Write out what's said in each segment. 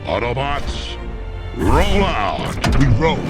Autobots, roll out! We roll.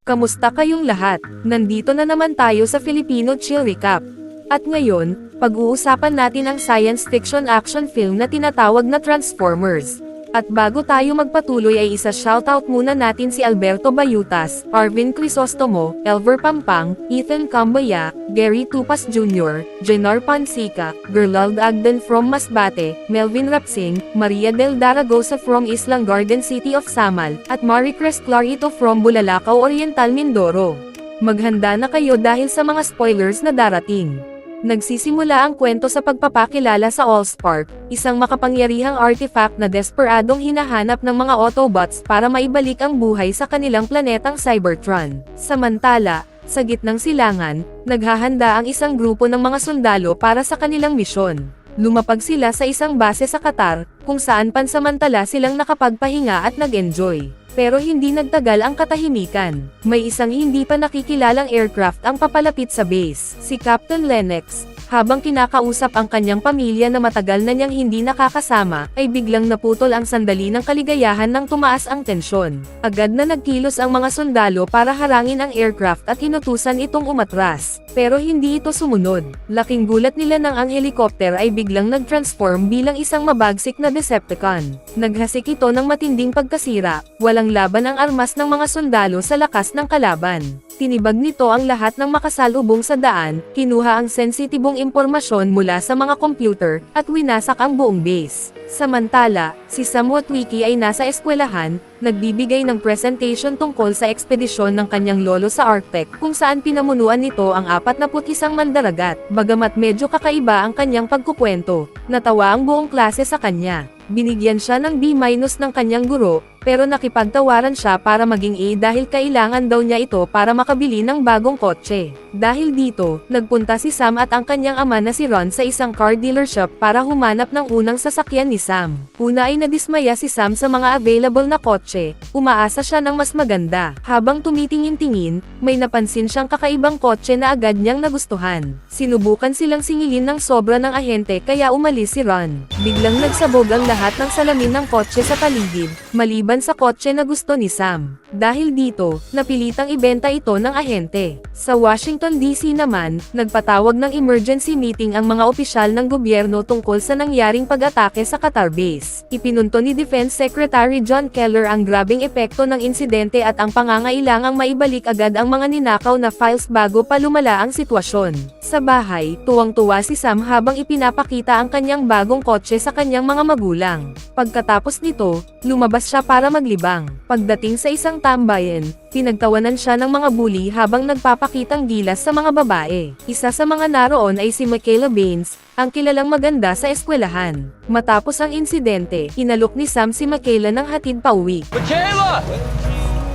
Kamusta kayong lahat? Nandito na naman tayo sa Filipino Chill Recap. At ngayon, pag-uusapan natin ang science fiction action film na tinatawag na Transformers. At bago tayo magpatuloy ay isa-shoutout muna natin si Alberto Bayutas, Arvin Crisostomo, Elver Pampang, Ethan Cambaya, Gary Tupas Jr., Jenar Pansica, Gerald Agden from Masbate, Melvin Rapsing, Maria Del Daragosa from Islang Garden City of Samal, at Maricres Clarito from Bulalakaw Oriental Mindoro. Maghanda na kayo dahil sa mga spoilers na darating. Nagsisimula ang kwento sa pagpapakilala sa Allspark, isang makapangyarihang artifact na desperadong hinahanap ng mga Autobots para maibalik ang buhay sa kanilang planetang Cybertron. Samantala, sa gitnang silangan, naghahanda ang isang grupo ng mga sundalo para sa kanilang misyon. Lumapag sila sa isang base sa Qatar, kung saan pansamantala silang nakapagpahinga at nag-enjoy. Pero hindi nagtagal ang katahimikan. May isang hindi pa nakikilalang aircraft ang papalapit sa base, si Captain Lennox. Habang kinakausap ang kanyang pamilya na matagal na niyang hindi nakakasama, ay biglang naputol ang sandali ng kaligayahan nang tumaas ang tensyon. Agad na nagkilos ang mga sundalo para harangin ang aircraft at hinutusan itong umatras. Pero hindi ito sumunod. Laking gulat nila nang ang helicopter ay biglang nag-transform bilang isang mabagsik na Decepticon. Naghasik ito ng matinding pagkasira, walang laban ang armas ng mga sundalo sa lakas ng kalaban. Tinibag nito ang lahat ng makasalubong sa daan, kinuha ang sensitibong impormasyon mula sa mga computer, at winasak ang buong base. Samantala, si Sam Witwicky ay nasa eskwelahan, nagbibigay ng presentation tungkol sa ekspedisyon ng kanyang lolo sa Arctec, kung saan pinamunuan nito ang 41 mandaragat. Bagamat medyo kakaiba ang kanyang pagkukwento, natawa ang buong klase sa kanya. Binigyan siya ng B- ng kanyang guro, pero nakipagtawaran siya para maging A dahil kailangan daw niya ito para makabili ng bagong kotse. Dahil dito, nagpunta si Sam at ang kanyang ama na si Ron sa isang car dealership para humanap ng unang sasakyan ni Sam. Una ay nadismaya si Sam sa mga available na kotse, umaasa siya ng mas maganda. Habang tumitingin-tingin, may napansin siyang kakaibang kotse na agad niyang nagustuhan. Sinubukan silang singilin ng sobra ng ahente kaya umalis si Ron. Biglang nagsabog ang lahat ng salamin ng kotse sa paligid, maliban sa kotse na gusto ni Sam. Dahil dito, napilitang ibenta ito ng ahente. Sa Washington DC naman, nagpatawag ng emergency meeting ang mga opisyal ng gobyerno tungkol sa nangyaring pag-atake sa Qatar base. Ipinunto ni Defense Secretary John Keller ang grabeng epekto ng insidente at ang pangangailangang maibalik agad ang mga ninakaw na files bago pa lumala ang sitwasyon. Sa bahay, tuwang-tuwa si Sam habang ipinapakita ang kanyang bagong kotse sa kanyang mga magulang. Pagkatapos nito, lumabas siya para maglibang. Pagdating sa isang tambayan, pinagtawanan siya ng mga bully habang nagpapakitang gilas sa mga babae. Isa sa mga naroon ay si Michaela Baines, ang kilalang maganda sa eskwelahan. Matapos ang insidente, inalok ni Sam si Michaela ng hatid pauwi. Michaela!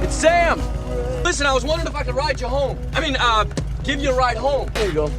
It's Sam! Listen, I was wondering if I could ride you home. Give you a ride home. There you go.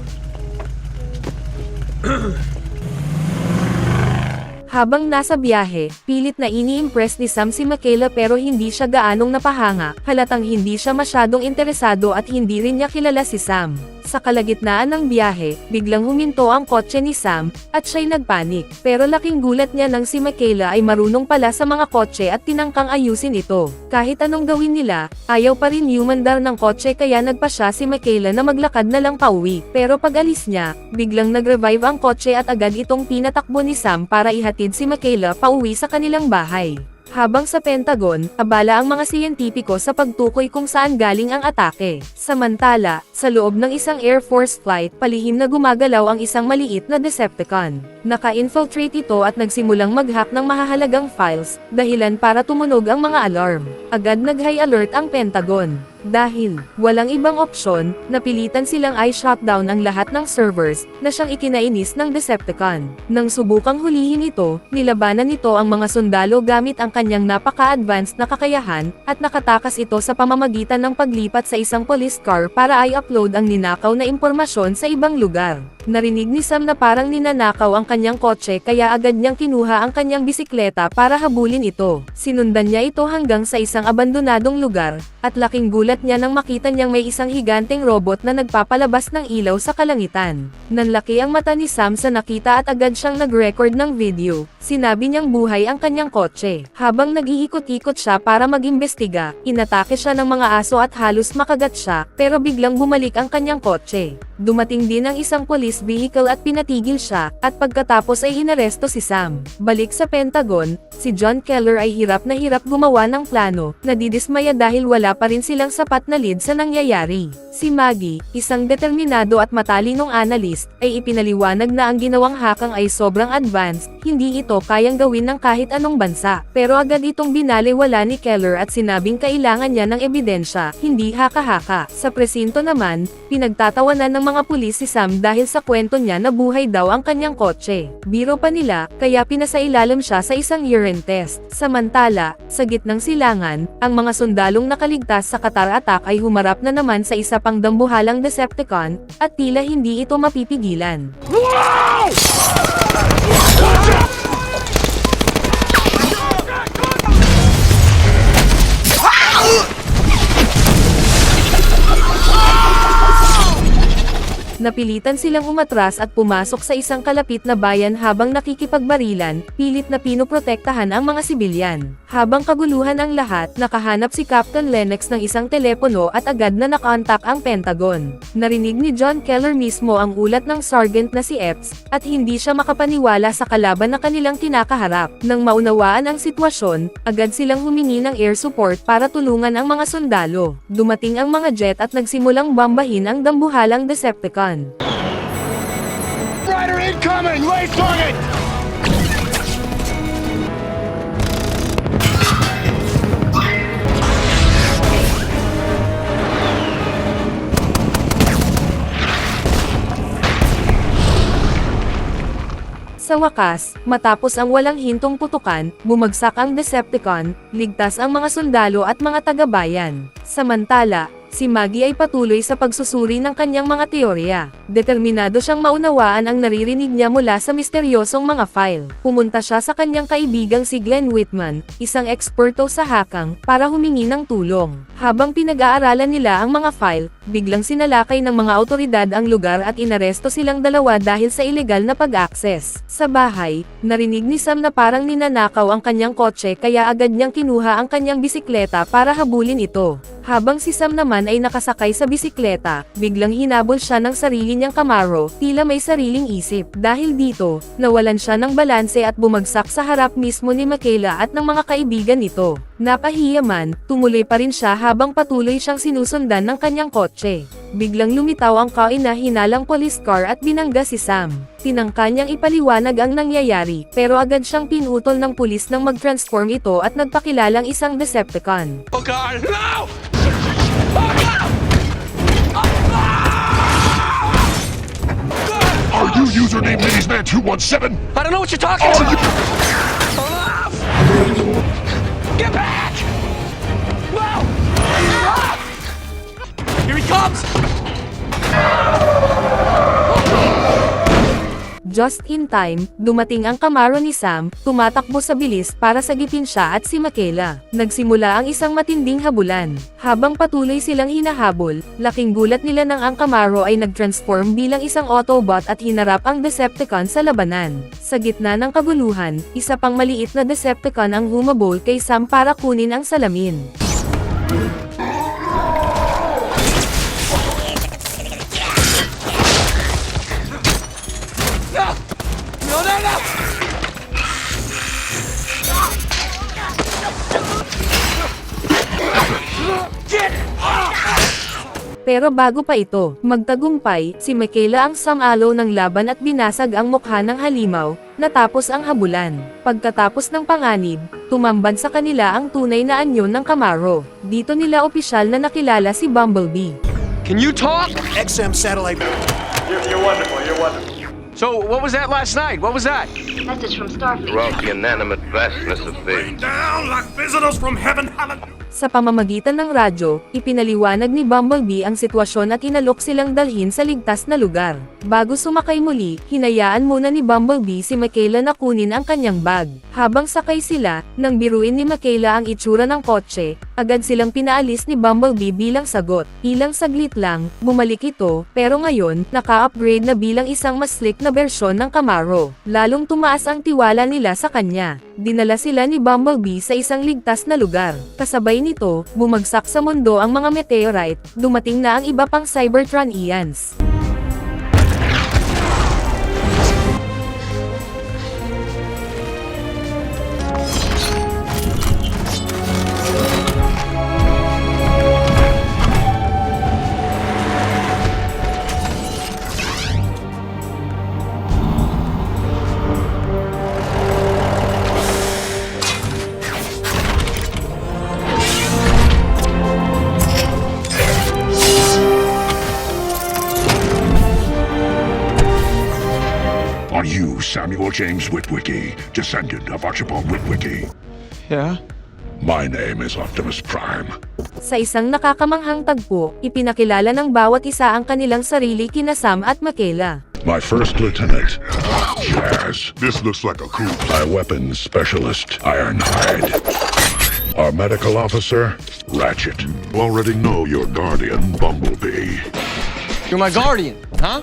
Habang nasa biyahe, pilit na ini-impress ni Sam si Michaela pero hindi siya gaanong napahanga, halatang hindi siya masyadong interesado at hindi rin niya kilala si Sam. Sa kalagitnaan ng biyahe, biglang huminto ang kotse ni Sam, at siya'y nagpanik. Pero laking gulat niya nang si Michaela ay marunong pala sa mga kotse at tinangkang ayusin ito. Kahit anong gawin nila, ayaw pa rin humandar ng kotse kaya nagpa siya si Michaela na maglakad na lang pauwi. Pero pag alis niya, biglang nag-revive ang kotse at agad itong pinatakbo ni Sam para ihatid si Michaela pauwi sa kanilang bahay. Habang sa Pentagon, abala ang mga siyentipiko sa pagtukoy kung saan galing ang atake. Samantala, sa loob ng isang Air Force flight, palihim na gumagalaw ang isang maliit na Decepticon. Naka-infiltrate ito at nagsimulang mag-hack ng mahahalagang files, dahilan para tumunog ang mga alarm. Agad nag-high alert ang Pentagon. Dahil walang ibang opsyon, napilitan silang i-shutdown ang lahat ng servers na siyang ikinainis ng Decepticon. Nang subukang hulihin ito, nilabanan nito ang mga sundalo gamit ang kanyang napaka-advanced na kakayahan, at nakatakas ito sa pamamagitan ng paglipat sa isang police car para i-upload ang ninakaw na impormasyon sa ibang lugar. Narinig ni Sam na parang ninanakaw ang kanyang kotse kaya agad niyang kinuha ang kanyang bisikleta para habulin ito. Sinundan niya ito hanggang sa isang abandonadong lugar, at laking gulat niya nang makita niyang may isang higanteng robot na nagpapalabas ng ilaw sa kalangitan. Nanlaki ang mata ni Sam sa nakita at agad siyang nag-record ng video. Sinabi niyang buhay ang kanyang kotse. Habang nag-iikot-ikot siya para mag-imbestiga, inatake siya ng mga aso at halos makagat siya, pero biglang bumalik ang kanyang kotse. Dumating din ang isang police vehicle at pinatigil siya, at pagkatapos ay inaresto si Sam. Balik sa Pentagon, si John Keller ay hirap na hirap gumawa ng plano, nadidismaya dahil wala pa rin silang sapat na lead sa nangyayari. Si Maggie, isang determinado at matalinong analyst, ay ipinaliwanag na ang ginawang hakang ay sobrang advanced, hindi ito kayang gawin ng kahit anong bansa. Pero agad itong binaliwala ni Keller at sinabing kailangan niya ng ebidensya, hindi haka-haka. Sa presinto naman, pinagtatawanan ng mga pulis si Sam dahil sa kwento niya na buhay daw ang kanyang kotse. Biro pa nila, kaya pinasailalim siya sa isang urine test. Samantala, sa gitnang silangan, ang mga sundalong nakaligtas sa Qatar attack ay humarap na naman sa isa pang dambuhalang Decepticon, at tila hindi ito mapipigilan. Napilitan silang umatras at pumasok sa isang kalapit na bayan habang nakikipagbarilan, pilit na pinoprotektahan ang mga sibilyan. Habang kaguluhan ang lahat, nakahanap si Captain Lennox ng isang telepono at agad na nakontak ang Pentagon. Narinig ni John Keller mismo ang ulat ng Sergeant na si Epps, at hindi siya makapaniwala sa kalaban na kanilang kinakaharap. Nang maunawaan ang sitwasyon, agad silang humingi ng air support para tulungan ang mga sundalo. Dumating ang mga jet at nagsimulang bombahin ang dambuhalang Decepticon. Rider incoming! Lay target! Sa wakas, matapos ang walang hintong putukan, bumagsak ang Decepticon, ligtas ang mga sundalo at mga taga-bayan. Samantala, si Maggie ay patuloy sa pagsusuri ng kanyang mga teorya. Determinado siyang maunawaan ang naririnig niya mula sa misteryosong mga file. Pumunta siya sa kanyang kaibigang si Glenn Whitman, isang eksperto sa hakang, para humingi ng tulong. Habang pinag-aaralan nila ang mga file, biglang sinalakay ng mga awtoridad ang lugar at inaresto silang dalawa dahil sa ilegal na pag-access. Sa bahay, narinig ni Sam na parang ninanakaw ang kanyang kotse kaya agad niyang kinuha ang kanyang bisikleta para habulin ito. Habang si Sam naman ay nakasakay sa bisikleta, biglang hinabol siya ng sarili niyang Camaro, tila may sariling isip. Dahil dito, nawalan siya ng balanse at bumagsak sa harap mismo ni Michaela at ng mga kaibigan nito. Napahiya man, tumuloy pa rin siya habang patuloy siyang sinusundan ng kanyang kotse. Biglang lumitaw ang kaina-hinalang police car at binangga si Sam. Tinangka niyang ipaliwanag ang nangyayari, pero agad siyang pinutol ng pulis nang mag-transform ito at nagpakilalang isang Decepticon. Oh God, no! Are you username Ladiesman217? I don't know what you're talking about! Get back! No! Here he comes! Just in time, dumating ang Camaro ni Sam, tumatakbo sa bilis para sagipin siya at si Michaela. Nagsimula ang isang matinding habulan. Habang patuloy silang hinahabol, laking gulat nila nang ang Camaro ay nag-transform bilang isang Autobot at hinarap ang Decepticon sa labanan. Sa gitna ng kaguluhan, isa pang maliit na Decepticon ang humabol kay Sam para kunin ang salamin. No! Pero bago pa ito magtagumpay, si Michaela ang samalo ng laban at binasag ang mukha ng halimaw, natapos ang habulan. Pagkatapos ng panganib, tumambad sa kanila ang tunay na anyo ng Camaro. Dito nila opisyal na nakilala si Bumblebee. Can you talk? XM satellite. You're wonderful, you're wonderful. So, what was that last night? What was that? Message from Starfleet. Throughout the inanimate vastness of space. Down like visitors from heaven, hallelujah. Sa pamamagitan ng radyo, ipinaliwanag ni Bumblebee ang sitwasyon at inalok silang dalhin sa ligtas na lugar. Bago sumakay muli, hinayaan muna ni Bumblebee si Michaela na kunin ang kanyang bag. Habang sakay sila, nang biruin ni Michaela ang itsura ng kotse, agad silang pinaalis ni Bumblebee bilang sagot. Ilang saglit lang, bumalik ito, pero ngayon, naka-upgrade na bilang isang mas slick na bersyon ng Camaro. Lalong tumaas ang tiwala nila sa kanya. Dinala sila ni Bumblebee sa isang ligtas na lugar. Kasabay nito, bumagsak sa mundo ang mga meteorite, dumating na ang iba pang Cybertron Ians. Are you Samuel James Witwicky, descendant of Archibald Witwicky? Yeah? My name is Optimus Prime. Sa isang nakakamanghang tagpo, ipinakilala ng bawat isa ang kanilang sarili kina Sam at Michaela. My first lieutenant, Jazz. This looks like a coup. My weapons specialist, Ironhide. Our medical officer, Ratchet. Already know your guardian, Bumblebee. You're my guardian, huh?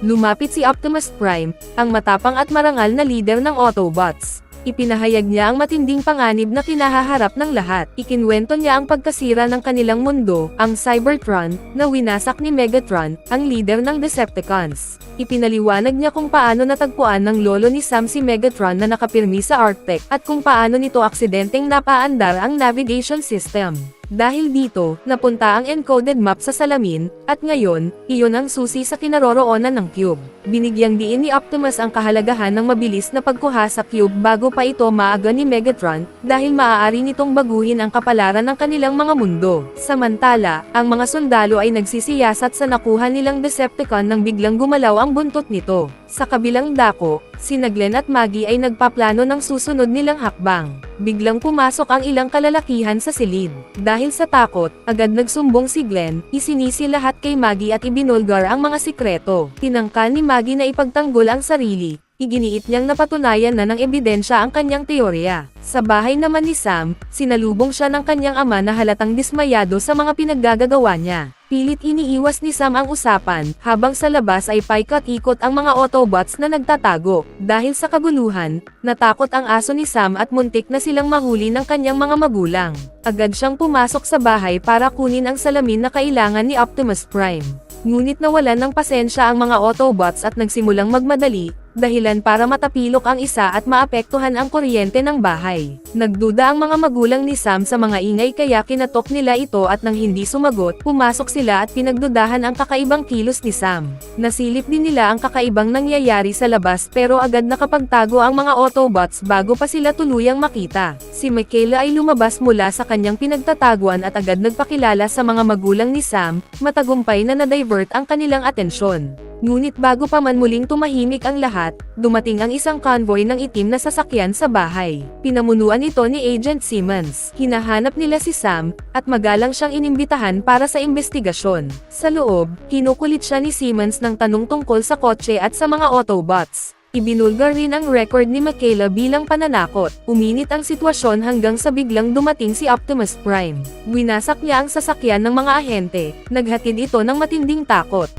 Lumapit si Optimus Prime, ang matapang at marangal na leader ng Autobots. Ipinahayag niya ang matinding panganib na kinahaharap ng lahat. Ikinwento niya ang pagkasira ng kanilang mundo, ang Cybertron, na winasak ni Megatron, ang leader ng Decepticons. Ipinaliwanag niya kung paano natagpuan ng lolo ni Sam si Megatron na nakapirmi sa Arctech at kung paano nito aksidenteng napaandar ang navigation system. Dahil dito, napunta ang encoded map sa salamin, at ngayon, iyon ang susi sa kinaroroonan ng cube. Binigyang diin ni Optimus ang kahalagahan ng mabilis na pagkuha sa cube bago pa ito maaga ni Megatron, dahil maaari nitong baguhin ang kapalaran ng kanilang mga mundo. Samantala, ang mga sundalo ay nagsisiyasat sa nakuha nilang Decepticon nang biglang gumalaw ang buntot nito. Sa kabilang dako, sina Glenn at Maggie ay nagpaplano ng susunod nilang hakbang. Biglang pumasok ang ilang kalalakihan sa silid. Dahil sa takot, agad nagsumbong si Glenn, isinisi lahat kay Maggie at ibinulgar ang mga sikreto. Tinangka ni Maggie na ipagtanggol ang sarili. Iginiit niyang napatunayan na ng ebidensya ang kanyang teorya. Sa bahay naman ni Sam, sinalubong siya ng kanyang ama na halatang dismayado sa mga pinaggagawa niya. Pilit iniiwas ni Sam ang usapan, habang sa labas ay paikot-ikot ang mga Autobots na nagtatago. Dahil sa kaguluhan, natakot ang aso ni Sam at muntik na silang mahuli ng kanyang mga magulang. Agad siyang pumasok sa bahay para kunin ang salamin na kailangan ni Optimus Prime. Ngunit nawalan ng pasensya ang mga Autobots at nagsimulang magmadali, dahilan para matapilok ang isa at maapektuhan ang kuryente ng bahay. Nagduda ang mga magulang ni Sam sa mga ingay kaya kinatok nila ito at nang hindi sumagot, pumasok sila at pinagdudahan ang kakaibang kilos ni Sam. Nasilip din nila ang kakaibang nangyayari sa labas pero agad nakapagtago ang mga Autobots bago pa sila tuluyang makita. Si Michaela ay lumabas mula sa kanyang pinagtataguan at agad nagpakilala sa mga magulang ni Sam, matagumpay na na-divert ang kanilang atensyon. Ngunit bago pa man muling tumahimik ang lahat, dumating ang isang convoy ng itim na sasakyan sa bahay. Pinamunuan ito ni Agent Simmons. Hinahanap nila si Sam, at magalang siyang inimbitahan para sa investigasyon. Sa loob, kinukulit siya ni Simmons ng tanong tungkol sa kotse at sa mga Autobots. Ibinulgar rin ang record ni Michaela bilang pananakot. Uminit ang sitwasyon hanggang sa biglang dumating si Optimus Prime. Winasak niya ang sasakyan ng mga ahente, naghatid ito ng matinding takot.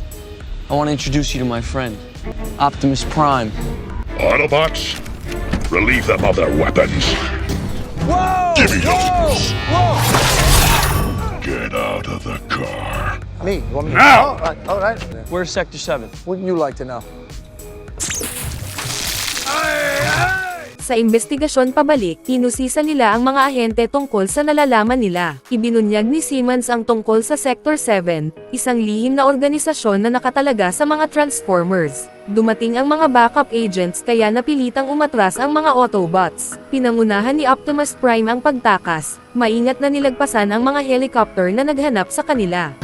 I want to introduce you to my friend, Optimus Prime. Autobots, relieve them of their weapons. Whoa! Give me Whoa! those. Whoa! Get out of the car. Me? You want me to? Now! All right. Where's Sector 7? Wouldn't you like to know? Sa investigasyon pabalik, tinusisa nila ang mga ahente tungkol sa nalalaman nila. Ibinunyag ni Simmons ang tungkol sa Sector 7, isang lihim na organisasyon na nakatalaga sa mga Transformers. Dumating ang mga backup agents kaya napilitang umatras ang mga Autobots. Pinangunahan ni Optimus Prime ang pagtakas, maingat na nilagpasan ang mga helicopter na naghanap sa kanila.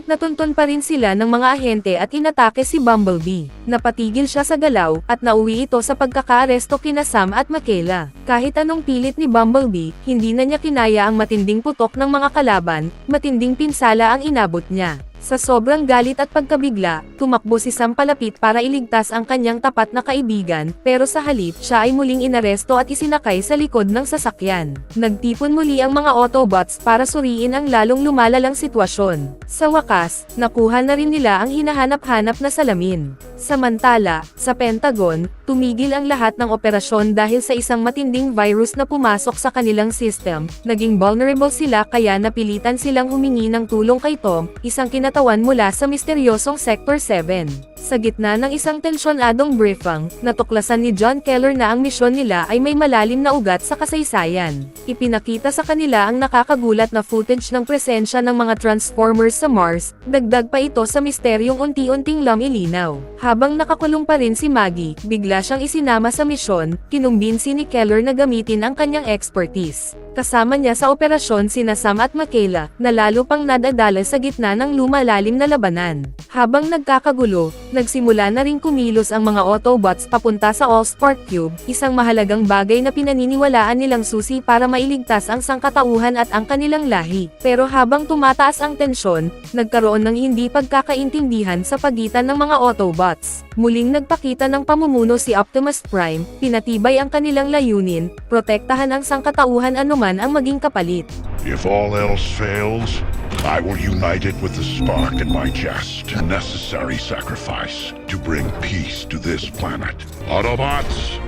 Ngunit natuntun pa rin sila ng mga ahente at inatake si Bumblebee. Napatigil siya sa galaw, at nauwi ito sa pagkakaaresto kina Sam at Michaela. Kahit anong pilit ni Bumblebee, hindi na niya kinaya ang matinding putok ng mga kalaban, matinding pinsala ang inabot niya. Sa sobrang galit at pagkabigla, tumakbo si Sam palapit para iligtas ang kanyang tapat na kaibigan, pero sa halip siya ay muling inaresto at isinakay sa likod ng sasakyan. Nagtipon muli ang mga Autobots para suriin ang lalong lumalalang sitwasyon. Sa wakas, nakuha na rin nila ang hinahanap-hanap na salamin. Samantala, sa Pentagon, tumigil ang lahat ng operasyon dahil sa isang matinding virus na pumasok sa kanilang system. Naging vulnerable sila kaya napilitan silang humingi ng tulong kay Tom, isang kinatawan mula sa misteryosong Sector 7. Sa gitna ng isang tensyonadong briefing, natuklasan ni John Keller na ang misyon nila ay may malalim na ugat sa kasaysayan. Ipinakita sa kanila ang nakakagulat na footage ng presensya ng mga Transformers sa Mars, dagdag pa ito sa misteryong unti-unting lumilinaw. Habang nakakulong pa rin si Maggie, bigla siyang isinama sa misyon, kinumbinsi ni Keller na gamitin ang kanyang expertise. Kasama niya sa operasyon sina Sam at Michaela, na lalo pang nadadala sa gitna ng lumalalim na labanan. Habang nagkakagulo, nagsimula na ring kumilos ang mga Autobots papunta sa Allspark Cube, isang mahalagang bagay na pinaniniwalaan nilang susi para mailigtas ang sangkatauhan at ang kanilang lahi. Pero habang tumataas ang tensyon, nagkaroon ng hindi pagkakaintindihan sa pagitan ng mga Autobots. Muling nagpakita ng pamumuno si Optimus Prime, pinatibay ang kanilang layunin, protektahan ang sangkatauhan anuman ang maging kapalit. If all else fails, I will unite it with the spark in my chest. A necessary sacrifice to bring peace to this planet. Autobots,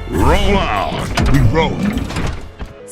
roll out! We roll!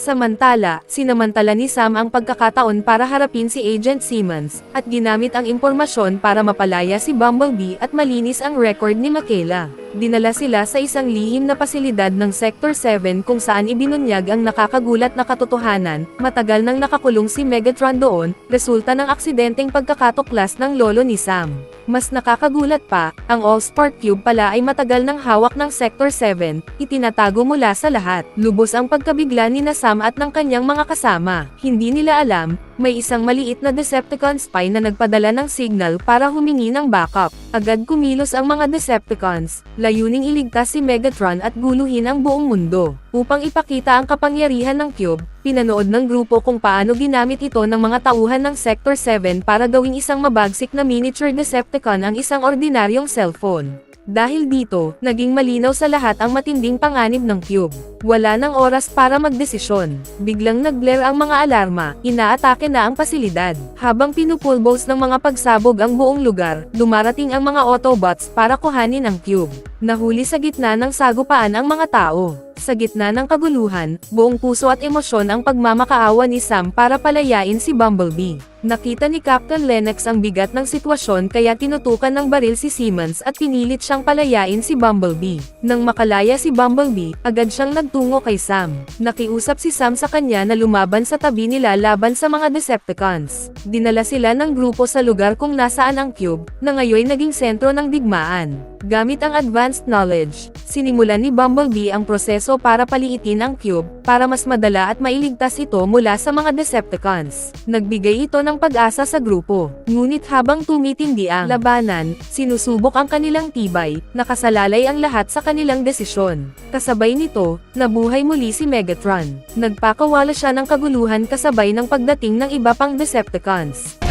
Samantala, sinamantala ni Sam ang pagkakataon para harapin si Agent Simmons, at ginamit ang impormasyon para mapalaya si Bumblebee at malinis ang record ni Michaela. Dinala sila sa isang lihim na pasilidad ng Sector 7 kung saan ibinunyag ang nakakagulat na katotohanan, matagal nang nakakulong si Megatron doon, resulta ng aksidenteng pagkakatuklas ng lolo ni Sam. Mas nakakagulat pa, ang Allspark Cube pala ay matagal nang hawak ng Sector 7, itinatago mula sa lahat. Lubos ang pagkabigla ni Sam at ng kanyang mga kasama. Hindi nila alam, may isang maliit na Decepticon spy na nagpadala ng signal para humingi ng backup. Agad kumilos ang mga Decepticons, layuning iligtas si Megatron at guluhin ang buong mundo. Upang ipakita ang kapangyarihan ng Cube, pinanood ng grupo kung paano ginamit ito ng mga tauhan ng Sector 7 para gawing isang mabagsik na miniature Decepticon ang isang ordinaryong cellphone. Dahil dito, naging malinaw sa lahat ang matinding panganib ng Cube. Wala nang oras para magdesisyon. Biglang nag-blare ang mga alarma, inaatake na ang pasilidad. Habang pinupulbos ng mga pagsabog ang buong lugar, dumarating ang mga Autobots para kuhanin ang Cube. Nahuli sa gitna ng sagupaan ang mga tao. Sa gitna ng kaguluhan, buong puso at emosyon ang pagmamakaawa ni Sam para palayain si Bumblebee. Nakita ni Captain Lennox ang bigat ng sitwasyon kaya tinutukan ng baril si Simmons at pinilit siyang palayain si Bumblebee. Nang makalaya si Bumblebee, agad siyang nagtungo kay Sam. Nakiusap si Sam sa kanya na lumaban sa tabi nila laban sa mga Decepticons. Dinala sila ng grupo sa lugar kung nasaan ang Cube, na ngayon naging sentro ng digmaan. Gamit ang advanced knowledge, sinimulan ni Bumblebee ang proseso para paliitin ang Cube, para mas madala at mailigtas ito mula sa mga Decepticons. Nagbigay ito ng pag-asa sa grupo. Ngunit habang tumitindi ang labanan, sinusubok ang kanilang tibay, nakasalalay ang lahat sa kanilang desisyon. Kasabay nito, nabuhay muli si Megatron. Nagpakawala siya ng kaguluhan kasabay ng pagdating ng iba pang Decepticons.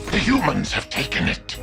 The humans have taken it.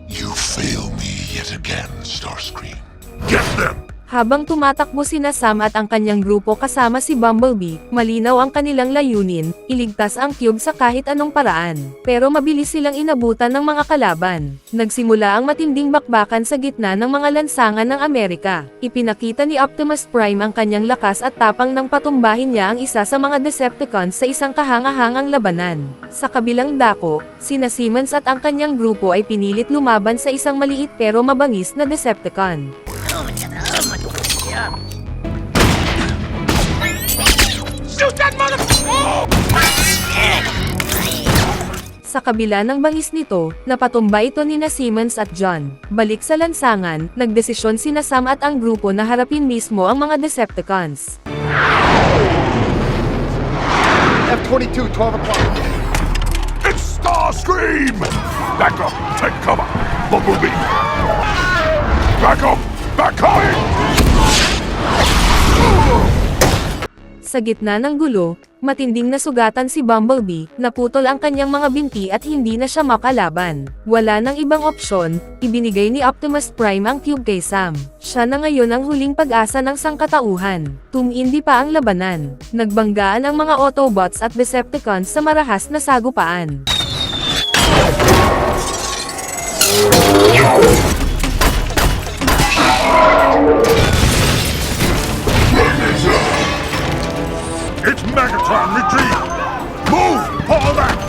You fail me yet again, Starscream. Get them! Habang tumatakbo sina Sam at ang kanyang grupo kasama si Bumblebee, malinaw ang kanilang layunin, iligtas ang Cube sa kahit anong paraan. Pero mabilis silang inabutan ng mga kalaban. Nagsimula ang matinding bakbakan sa gitna ng mga lansangan ng Amerika. Ipinakita ni Optimus Prime ang kanyang lakas at tapang nang patumbahin niya ang isa sa mga Decepticons sa isang kahangahangang labanan. Sa kabilang dako, sina Simmons at ang kanyang grupo ay pinilit lumaban sa isang maliit pero mabangis na Decepticon. Shoot that motherfucker! Sa kabila ng bangis nito, napatumba ito nina Simmons at John. Balik sa lansangan, nagdesisyon sina Sam at ang grupo na harapin mismo ang mga Decepticons. F-22, 12 o'clock. It's Starscream! Back up! Take cover! Bumblebee! Back up! Back up! Sa gitna ng gulo, matinding nasugatan si Bumblebee, naputol ang kanyang mga binti at hindi na siya makalaban. Wala nang ibang opsyon, ibinigay ni Optimus Prime ang cube kay Sam. Siya na ngayon ang huling pag-asa ng sangkatauhan. Tumindi pa ang labanan. Nagbanggaan ang mga Autobots at Decepticons sa marahas na sagupaan. It's Megatron! Retreat! Move! Fall back!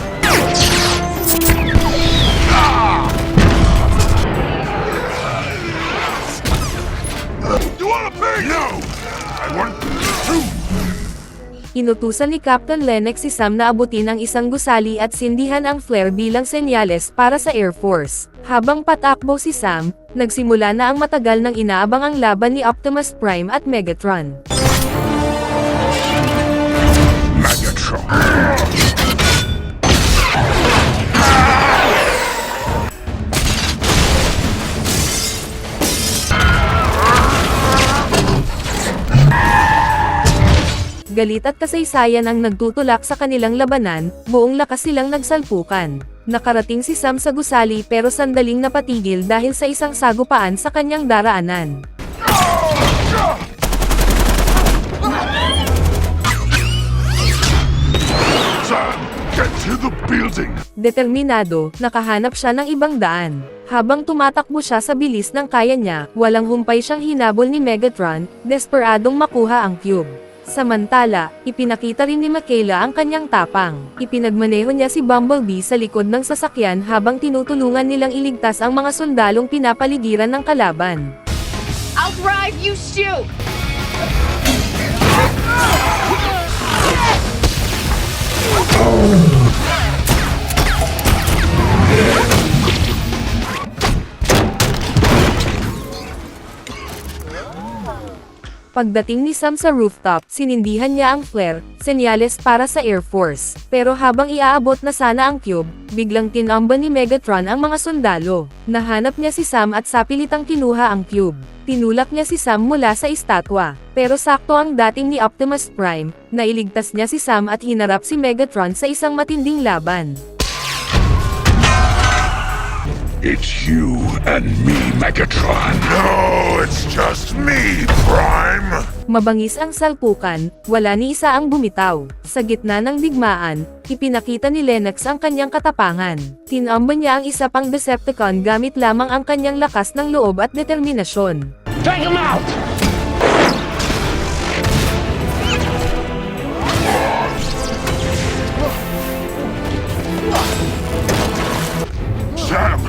You wanna pay? No! I want to! Inutusan ni Captain Lennox si Sam na abutin ang isang gusali at sindihan ang flare bilang senyales para sa Air Force. Habang patakbo si Sam, nagsimula na ang matagal nang inaabang ang laban ni Optimus Prime at Megatron. Megatron! Galit at kasaysayan ang nagtutulak sa kanilang labanan, buong lakas silang nagsalpukan. Nakarating si Sam sa gusali pero sandaling napatigil dahil sa isang sagupaan sa kanyang daraanan. Sam, get to the building! Determinado, nakahanap siya ng ibang daan. Habang tumatakbo siya sa bilis ng kaya niya, walang humpay siyang hinabol ni Megatron, desperadong makuha ang cube. Samantala, ipinakita rin ni Mikaela ang kanyang tapang. Ipinagmaneho niya si Bumblebee sa likod ng sasakyan habang tinutulungan nilang iligtas ang mga sundalong pinapaligiran ng kalaban. I'll drive, you shoot! Pagdating ni Sam sa rooftop, sinindihan niya ang flare, senyales para sa Air Force. Pero habang iaabot na sana ang cube, biglang tinamba ni Megatron ang mga sundalo. Nahanap niya si Sam at sapilitang kinuha ang cube. Tinulak niya si Sam mula sa estatwa. Pero sakto ang dating ni Optimus Prime, nailigtas niya si Sam at hinarap si Megatron sa isang matinding laban. It's you and me, Megatron. No, it's just me, Prime. Mabangis ang salpukan, wala ni isa ang bumitaw. Sa gitna ng digmaan, ipinakita ni Lennox ang kanyang katapangan. Tinamba niya ang isa pang Decepticon gamit lamang ang kanyang lakas ng loob at determinasyon. Take him out! Sam,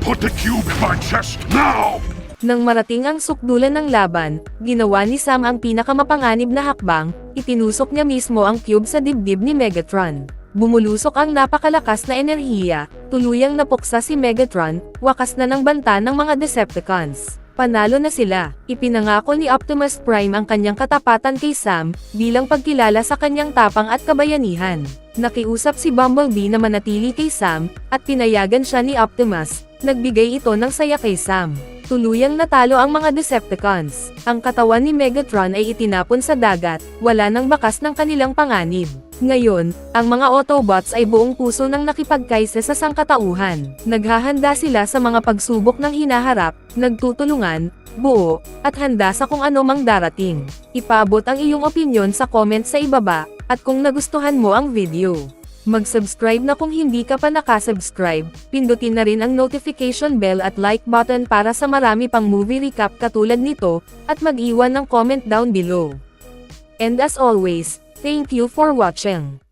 put the cube in my chest now! Nang marating ang sukdulan ng laban, ginawa ni Sam ang pinakamapanganib na hakbang, itinusok niya mismo ang cube sa dibdib ni Megatron. Bumulusok ang napakalakas na enerhiya, tuluyang napuksa si Megatron, wakas na ng banta ng mga Decepticons. Panalo na sila. Ipinangako ni Optimus Prime ang kanyang katapatan kay Sam, bilang pagkilala sa kanyang tapang at kabayanihan. Nakiusap si Bumblebee na manatili kay Sam, at pinayagan siya ni Optimus. Nagbigay ito ng saya kay Sam. Tuluyang natalo ang mga Decepticons. Ang katawan ni Megatron ay itinapon sa dagat, wala nang bakas ng kanilang panganib. Ngayon, ang mga Autobots ay buong puso nang nakipagkaisa sa sangkatauhan. Naghahanda sila sa mga pagsubok ng hinaharap, nagtutulungan, buo, at handa sa kung ano mang darating. Ipaabot ang iyong opinyon sa comment sa ibaba, at kung nagustuhan mo ang video, mag-subscribe na kung hindi ka pa nakasubscribe, pindutin na rin ang notification bell at like button para sa marami pang movie recap katulad nito, at mag-iwan ng comment down below. And as always, thank you for watching.